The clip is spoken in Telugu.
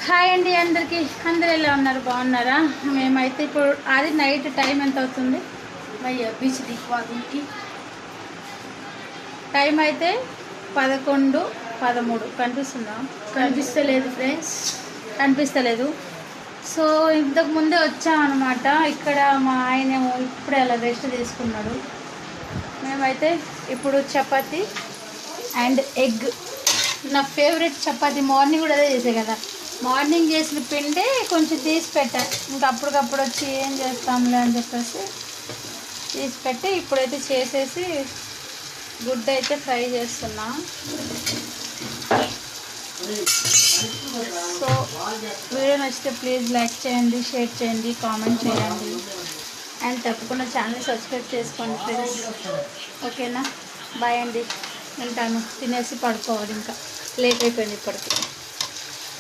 హాయ్ అండి అందరికీ. అందరు ఎలా ఉన్నారు? బాగున్నారా? మేమైతే ఇప్పుడు అది నైట్ టైం ఎంత అవుతుంది? బీచ్ దిక్వాదికి టైం అయితే 11:13 కనిపిస్తుందా? కనిపిస్తలేదు ఫ్రెండ్స్, కనిపిస్తలేదు. సో ఇంతకు ముందే వచ్చామన్నమాట. ఇక్కడ మా ఆయన ఇప్పుడే అలా రెస్ట్ తీసుకున్నాడు. మేమైతే ఇప్పుడు చపాతి అండ్ ఎగ్, నా ఫేవరెట్ చపాతి. మార్నింగ్ కూడా అదే చేసే కదా. మార్నింగ్ చేసిన పిండి కొంచెం తీసి పెట్టా, ఇంకా అప్పటికప్పుడు వచ్చి ఏం చేస్తాంలే అని చెప్పేసి తీసి పెట్టి ఇప్పుడైతే చేసేసి గుడ్డు అయితే ఫ్రై చేస్తున్నా. సో వీడియో నచ్చితే ప్లీజ్ లైక్ చేయండి, షేర్ చేయండి, కామెంట్ చేయండి అండ్ తప్పకుండా ఛానల్ సబ్స్క్రైబ్ చేసుకోండి ఫ్రెండ్స్. ఓకేనా? బాయ్ అండి, ఉంటాను. తినేసి పడుకోవాలి, ఇంకా లేట్ అయిపోయింది ఇప్పటికి.